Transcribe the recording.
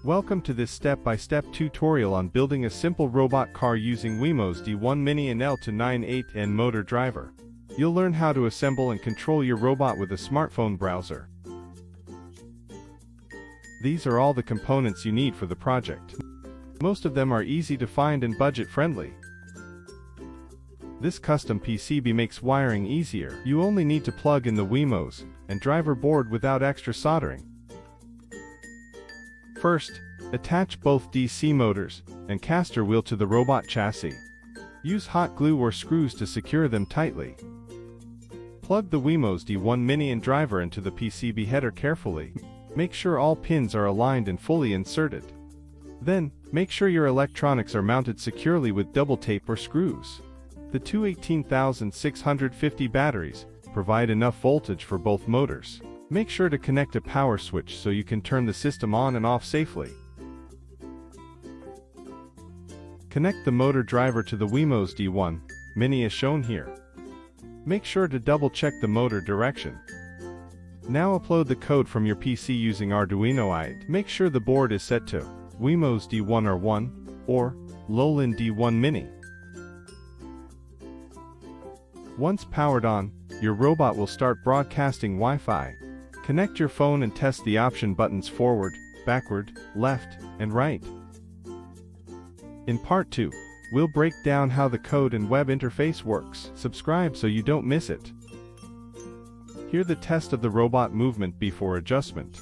Welcome to this step-by-step tutorial on building a simple robot car using Wemos D1 Mini and L298N motor driver. You'll learn how to assemble and control your robot with a smartphone browser. These are all the components you need for the project. Most of them are easy to find and budget-friendly. This custom PCB makes wiring easier. You only need to plug in the Wemos and driver board without extra soldering. First, attach both DC motors and caster wheel to the robot chassis. Use hot glue or screws to secure them tightly. Plug the Wemos D1 Mini and driver into the PCB header carefully. Make sure all pins are aligned and fully inserted. Then, make sure your electronics are mounted securely with double tape or screws. The two 18,650 batteries provide enough voltage for both motors. Make sure to connect a power switch so you can turn the system on and off safely. Connect the motor driver to the Wemos D1 Mini as shown here. Make sure to double-check the motor direction. Now upload the code from your PC using Arduino IDE. Make sure the board is set to Wemos D1 R1 or Lowland D1 Mini. Once powered on, your robot will start broadcasting Wi-Fi. Connect your phone and test the option buttons forward, backward, left, and right. In part 2, we'll break down how the code and web interface works. Subscribe so you don't miss it. Hear the test of the robot movement before adjustment.